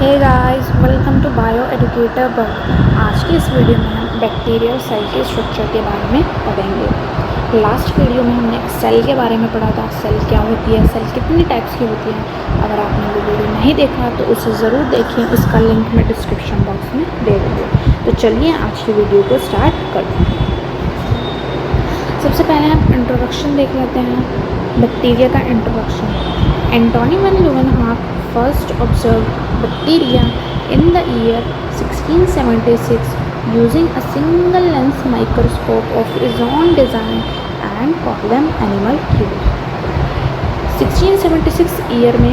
Hey guys, welcome to bio educator world. आज की इस वीडियो में हम बैक्टीरियल सेल के स्ट्रक्चर के बारे में पढ़ेंगे। लास्ट वीडियो में हमने सेल के बारे में पढ़ा था, सेल क्या होती है, सेल कितनी टाइप्स की होती है। अगर आपने वो वीडियो नहीं देखा तो उसे ज़रूर देखें, उसका लिंक मैं डिस्क्रिप्शन बॉक्स में दे दूँगी। तो चलिए आज की वीडियो को स्टार्ट करते हैं। सबसे पहले हम इंट्रोडक्शन देख लेते हैं, बैक्टीरिया का introduction. Antonie van Leeuwenhoek first observed bacteria in the year 1676 using a single lens microscope of his own design and called them animal cubes। 1676 year में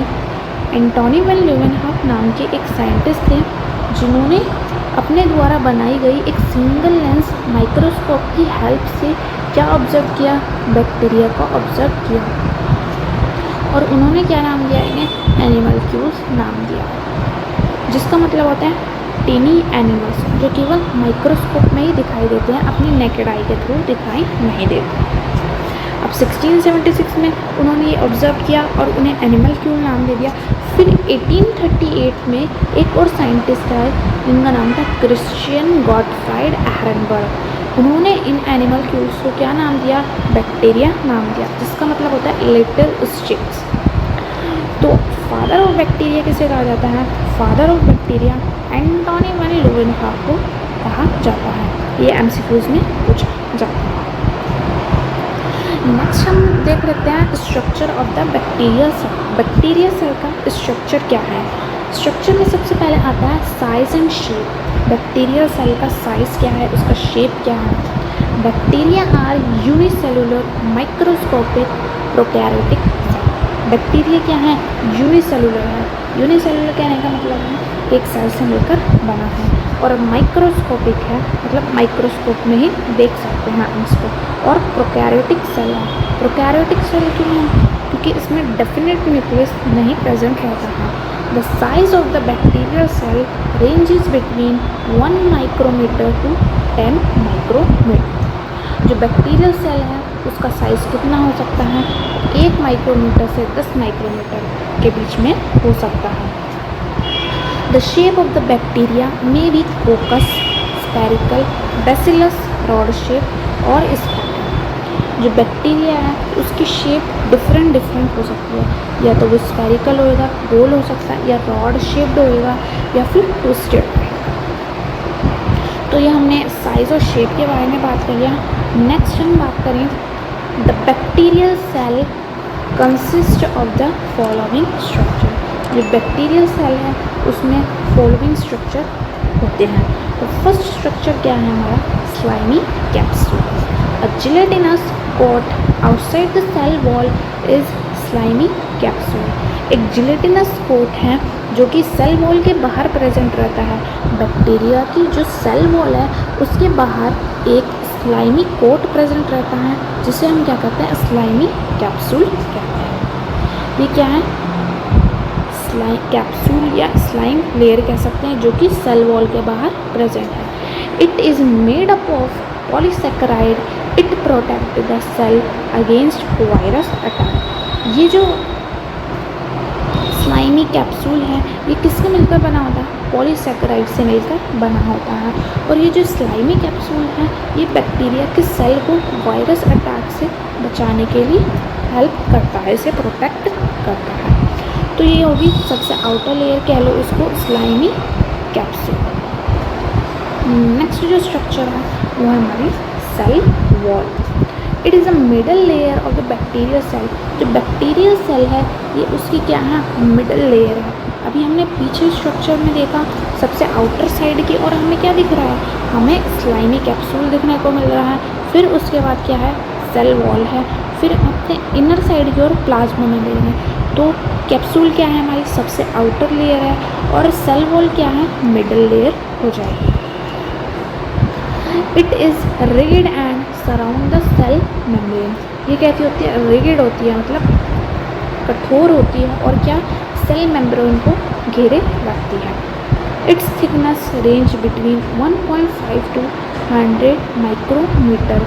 एंटोनी वैन ल्यूवेनहॉक नाम के एक साइंटिस्ट थे जिन्होंने अपने द्वारा बनाई गई एक सिंगल लेंस माइक्रोस्कोप की हेल्प से क्या ऑब्जर्व किया, बैक्टीरिया को ऑब्जर्व किया और उन्होंने क्या नाम दिया, इन्हें एनिमल क्यूब्स नाम दिया, जिसका मतलब होता है टीनी एनिमल्स जो केवल माइक्रोस्कोप में ही दिखाई देते हैं, अपनी नेकेड आई के थ्रू दिखाई नहीं देते। अब 1676 में उन्होंने ये ऑब्जर्व किया और उन्हें एनिमल क्यूब नाम दे दिया। फिर 1838 में एक और साइंटिस्ट आए जिनका नाम था क्रिश्चियन गॉटफ्राइड एहरनबर्ग। उन्होंने इन एनिमल क्यूब्स को क्या नाम दिया, बैक्टीरिया नाम दिया, जिसका मतलब होता है लिटिल स्टिक्स। तो फादर ऑफ बैक्टीरिया किसे कहा जाता है, father of bacteria Antonie van Leeuwenhoek को कहा जाता है। ये एमसीक्यूज में पूछा जाता है। नेक्स्ट हम देख लेते हैं structure of the bacterial cell. Bacterial cell का स्ट्रक्चर क्या है। स्ट्रक्चर में सबसे पहले आता है size and shape. Bacterial cell का साइज़ क्या है, उसका शेप क्या है। Bacteria are unicellular microscopic prokaryotic cell. Bacteria क्या है, यूनिसेलुलर है। यूनिसेलुलर कहने का मतलब है एक सेल से मिलकर बना है, और माइक्रोस्कोपिक है मतलब माइक्रोस्कोप में ही देख सकते हैं इसको। और प्रोकैरियोटिक सेल है। प्रोकैरियोटिक सेल क्यों है, क्योंकि इसमें डेफिनेट न्यूक्लियस नहीं प्रेजेंट रहता है। The size of the bacterial cell ranges between 1 micrometer to 10 micrometer। जो बैक्टीरियल सेल है उसका साइज़ कितना हो सकता है, 1 माइक्रोमीटर से 10 माइक्रोमीटर के बीच में हो सकता है। The shape of the bacteria may be coccus, spherical, bacillus, rod shape और स्पैटर। जो बैक्टीरिया है उसकी शेप डिफरेंट हो सकती है, या तो वो स्फेरिकल होएगा, गोल हो सकता है, या रॉड शेप्ड होएगा, या फिर ट्विस्टेड होएगा। तो ये हमने साइज़ और शेप के बारे में बात कर लिया। नेक्स्ट हम बात करें the bacterial cell consist of the following structure. जो बैक्टीरियल सेल है उसमें फॉलोइंग स्ट्रक्चर होते हैं। तो फर्स्ट स्ट्रक्चर क्या है हमारा, slimy capsule. A gelatinous coat outside the cell wall is slimy capsule। एक जिलेटिनस कोट है जो कि सेल वॉल के बाहर प्रेजेंट रहता है। बैक्टीरिया की जो सेल वॉल है उसके बाहर एक स्लाइमी कोट प्रेजेंट रहता है, जिसे हम क्या कहते हैं, स्लाइमी कैप्सूल कहते हैं। ये क्या है, स्लाइम कैप्सूल या स्लाइम लेयर कह सकते हैं, जो कि सेल वॉल के बाहर प्रेजेंट है। It is made up of polysaccharide. It protect the cell against virus attack. ये जो स्लाइमी कैप्सूल है ये किससे मिलकर बना होता है, पॉलीसेकेराइड से मिलकर बना होता है। और ये जो स्लाइमी कैप्सूल है ये बैक्टीरिया के सेल को वायरस अटैक से बचाने के लिए हेल्प करता है, इसे प्रोटेक्ट करता है। तो ये होगी सबसे आउटर लेयर कह लो इसको, स्लाइमी कैप्सूल। नेक्स्ट जो स्ट्रक्चर है वो है हमारी cell wall. It is a middle layer of the bacterial cell. जो बैक्टीरियल सेल है ये उसकी क्या है, मिडल लेयर है। अभी हमने पीछे स्ट्रक्चर में देखा सबसे आउटर साइड की, और हमें क्या दिख रहा है, हमें स्लाइमी कैप्सूल देखने को मिल रहा है। फिर उसके बाद क्या है, सेल वॉल है। फिर अपने इनर साइड की ओर प्लाज्मा मेम्ब्रेन है। तो कैप्सूल क्या है, हमारी सबसे आउटर लेयर है, और सेल वॉल क्या है, मिडल लेयर हो जाएगी। It is rigid and surround the cell membrane. ये कैसी होती है, रिगिड होती है मतलब कठोर होती है, और क्या, सेल मेम्ब्रेन को घेरे रखती है। Its thickness range between 1.5 to 100 micrometre.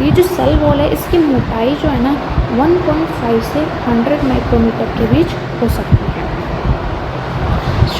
ये जो सेल वॉल है इसकी मोटाई जो है ना 1.5 से 100 माइक्रोमीटर के बीच हो सकती है।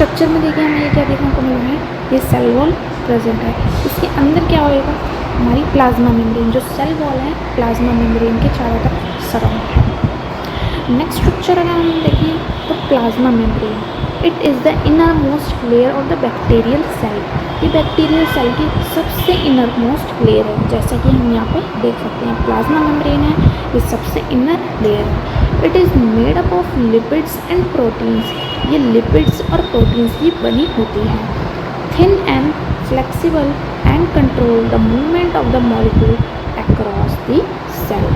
स्ट्रक्चर में देखिए हमें ये क्या देखने को मिल रहा है, ये सेल वॉल प्रेजेंट है। इसके अंदर क्या होएगा, हमारी प्लाज्मा मेम्ब्रेन, जो सेल वॉल है प्लाज्मा मेम्ब्रेन के चारों तरफ सराउंड है। नेक्स्ट स्ट्रक्चर अगर हम देखें तो plasma membrane, it is the inner most layer of the bacterial cell. ये बैक्टीरियल सेल की सबसे इनर मोस्ट लेयर है, जैसा कि हम यहाँ पे देख सकते हैं प्लाज्मा मेम्ब्रेन है, ये सबसे इनर लेयर है। It is made up of lipids and proteins, ये लिपिड्स और प्रोटीन्स की बनी होती है। Thin and flexible and control the movement of the molecule across the cell.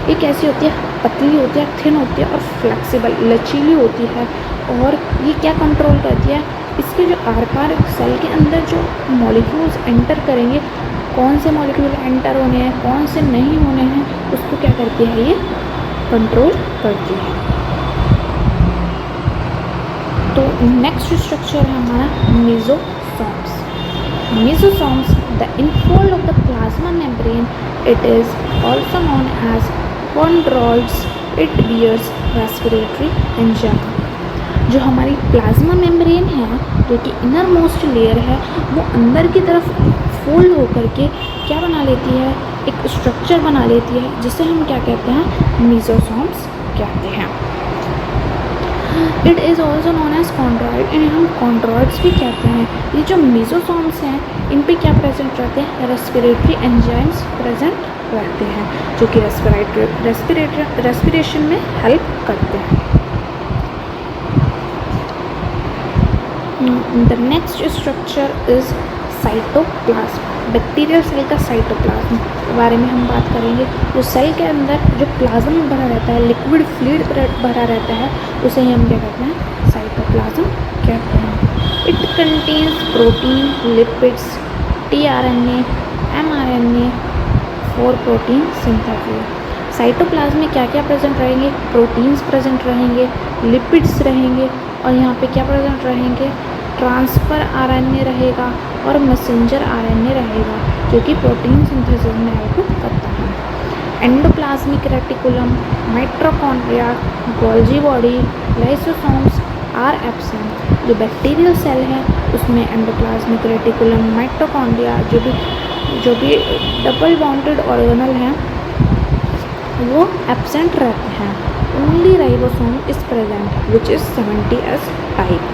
ये कैसी होती है, पतली होती है, थिन होती है और फ्लेक्सिबल लचीली होती है। और ये क्या कंट्रोल करती है, इसके जो आर पार सेल के अंदर जो मॉलिक्यूल्स एंटर करेंगे, कौन से मॉलिक्यूल एंटर होने हैं कौन से नहीं होने हैं, उसको क्या करती है, ये कंट्रोल करती है। तो नेक्स्ट स्ट्रक्चर है हमारा मेसोसोम्स। Mesosomes, the infold of the plasma membrane, it is also known as chondroids. It bears respiratory enzyme. जो हमारी प्लाज्मा मेम्ब्रेन है, जो कि इनर मोस्ट लेयर है, वो अंदर की तरफ फोल्ड होकर के क्या बना लेती है, एक स्ट्रक्चर बना लेती है, जिसे हम क्या कहते हैं, मेसोसोम्स कहते हैं। It is also known as chondroid, इन्हें हम कॉन्ड्रॉइड्स भी कहते हैं। ये जो मेसोसोम्स हैं, इन पे क्या प्रेजेंट रहते हैं, रेस्पिरेटरी एंजाइम्स प्रेजेंट रहते हैं, जो कि रेस्पिरेशन में हेल्प करते हैं। The next structure is cytoplasm. Bacterial cell का साइटोप्लाज्म के बारे में हम बात करेंगे। जो सेल के अंदर जो प्लाज्म भरा रहता है, लिक्विड फ्लूइड भरा रहता है, उसे ही हम क्या कहते हैं, साइटोप्लाज्म कहते हैं। It contains protein, lipids, tRNA, mRNA for protein synthesis. Cytoplasm में क्या क्या प्रेजेंट रहेंगे, प्रोटीन्स प्रेजेंट रहेंगे, लिपिड्स रहेंगे, और यहाँ पे क्या प्रेजेंट रहेंगे, ट्रांसफ़र आरएनए रहेगा और मैसेंजर आरएनए रहेगा, जो कि प्रोटीन सिंथेसिस में हेल्प करता है। Endoplasmic reticulum, mitochondria, Golgi body, lysosomes are absent. जो बैक्टीरियल सेल है उसमें एंडोप्लाज्मिक रेटिकुलम, माइटोकॉन्ड्रिया, जो भी डबल बॉन्डेड ऑर्गेनल हैं, वो एब्सेंट रहते हैं। Only ribosome is present which is 70S type.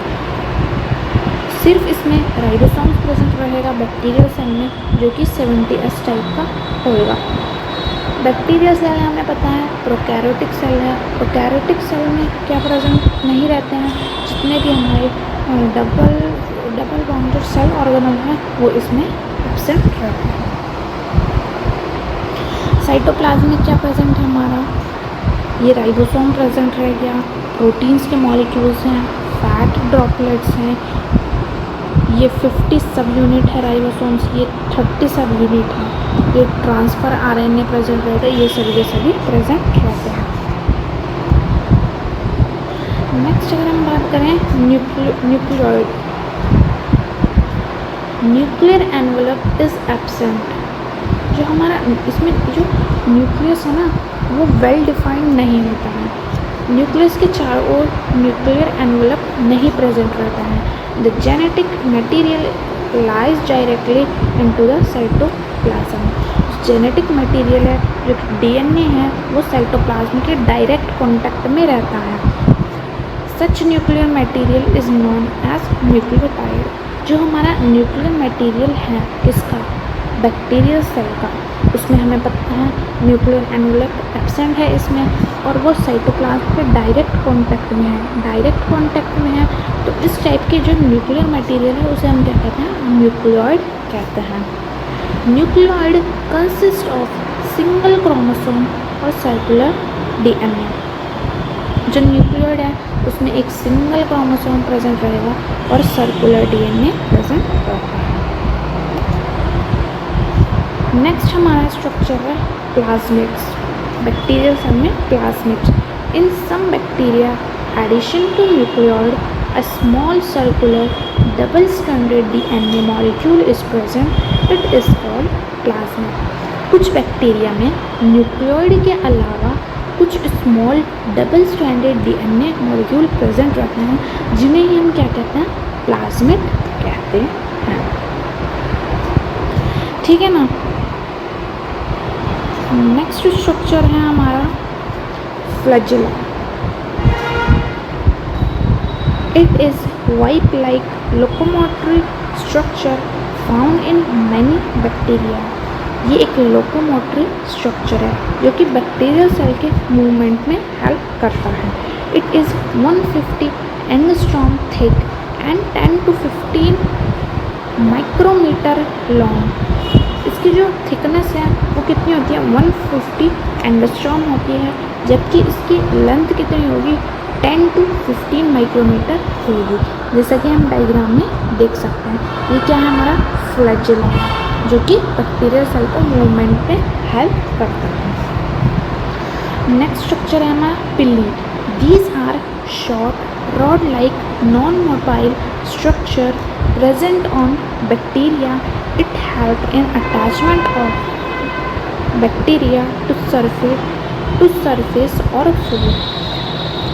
सिर्फ इसमें राइबोसोम प्रेजेंट रहेगा बैक्टीरियल सेल में, जो कि 70S टाइप का होएगा। बैक्टीरियल सेल हमें पता है प्रोकैरियोटिक सेल है। प्रोकैरियोटिक सेल में क्या प्रेजेंट नहीं रहते हैं, जितने भी हमारे डबल बॉन्डेड सेल ऑर्गेनल हैं वो इसमें एब्सेंट रहते हैं। साइटोप्लाज्म में क्या प्रेजेंट है हमारा, ये राइबोसोम प्रेजेंट रह गया, प्रोटीन्स के मॉलिक्यूल्स हैं, फैट ड्रॉपलेट्स हैं, ये 50 सब यूनिट है राइबोसोम्स, ये 30 सब यूनिट है, ये ट्रांसफ़र आरएनए प्रेजेंट रहता है, ये सभी प्रेजेंट रहते हैं। नेक्स्ट अगर हम बात करें nucleoid, nuclear envelope is absent. जो हमारा इसमें जो न्यूक्लियस है ना, वो वेल डिफाइंड नहीं होता है। न्यूक्लियस के चारों ओर न्यूक्लियर एनवेलप नहीं प्रेजेंट रहता है। The genetic material lies directly into the cytoplasm. Genetic material है, जो डीएनए है, वो साइटोप्लाज्म के डायरेक्ट कांटेक्ट में रहता है। Such nuclear material is known as nucleotide. जो हमारा न्यूक्लियर मटेरियल है किसका, बैक्टीरियल सेल का, उसमें हमें पता है न्यूक्लियर एनवेलप एब्सेंट है इसमें, और वो साइटोप्लाज्म के डायरेक्ट कांटेक्ट में है। डायरेक्ट कांटेक्ट में है तो इस टाइप के जो न्यूक्लियर मटेरियल है उसे हम क्या कहते हैं, न्यूक्लियोइड कहते हैं। Nucleoid consist of single chromosome और सर्कुलर डीएनए। जो न्यूक्लियोइड है उसमें एक सिंगल क्रोमोसोम प्रेजेंट रहेगा और सर्कुलर डीएनए प्रेजेंट रहता है। नेक्स्ट हमारा स्ट्रक्चर है प्लाज्मिड्स। बैक्टीरियल सेल में plasmids. In some bacteria addition to nucleoid a small circular double stranded DNA molecule is present, it is called plasmid। कुछ bacteria में nucleoid के अलावा कुछ small double stranded DNA molecule present रहते हैं, जिन्हें ही हम क्या कहते हैं, प्लाज्मिड कहते हैं। ठीक है ना। नेक्स्ट स्ट्रक्चर है हमारा flagella. It is whip like locomotory structure found in many bacteria. ये एक लोकोमोटरी स्ट्रक्चर है जो कि बैक्टीरियल सेल के मूवमेंट में हेल्प करता है। It is 150 angstrom thick and 10 to 15 micrometre long. इसकी जो थिकनेस है वो कितनी होती है, 150 एंगस्ट्रॉम होती है, जबकि इसकी लेंथ कितनी होगी, 10 to 15 माइक्रोमीटर होगी, जैसा कि हम डायग्राम में देख सकते हैं। ये क्या है, हमारा फ्लैजेला, जो कि बैक्टीरियल सेल को मूवमेंट में हेल्प करता है। नेक्स्ट स्ट्रक्चर है हमारा pili. These are short rod like non mobile structure present on bacteria. It help in attachment of bacteria to surface और फूड।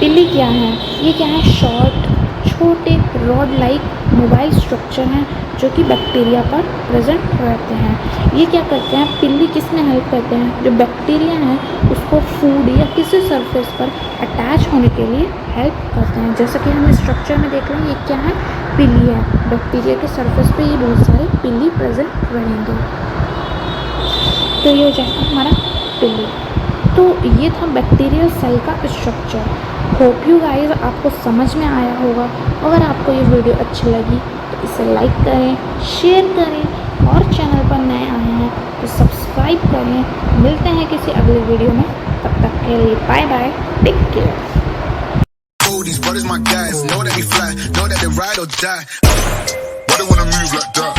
पिली क्या है, ये क्या है, शॉर्ट छोटे रॉड लाइक मोबाइल स्ट्रक्चर हैं जो कि बैक्टीरिया पर प्रेजेंट रहते हैं। ये क्या करते हैं, पिल्ली किस में हेल्प करते हैं, जो बैक्टीरिया हैं उसको फूड या किसी सरफेस पर अटैच होने के लिए हेल्प करते हैं। जैसा कि हम स्ट्रक्चर में देख रहे हैं, ये क्या है, पिल्ली है। बैक्टीरिया के सरफेस पे ये बहुत सारे पिल्ली प्रेजेंट रहेंगे। तो ये हो जाएगा हमारा पिल्ली। तो ये था बैक्टीरियल सेल का स्ट्रक्चर। होप यू गाइस आपको समझ में आया होगा। अगर आपको ये वीडियो अच्छी लगी तो इसे लाइक करें, शेयर करें और चैनल पर नए आए हैं तो सब्सक्राइब करें। मिलते हैं किसी अगले वीडियो में, तब तक के लिए bye bye, take care. These brothers my guys, know that they fly, know that they ride or die. Why they wanna move like that?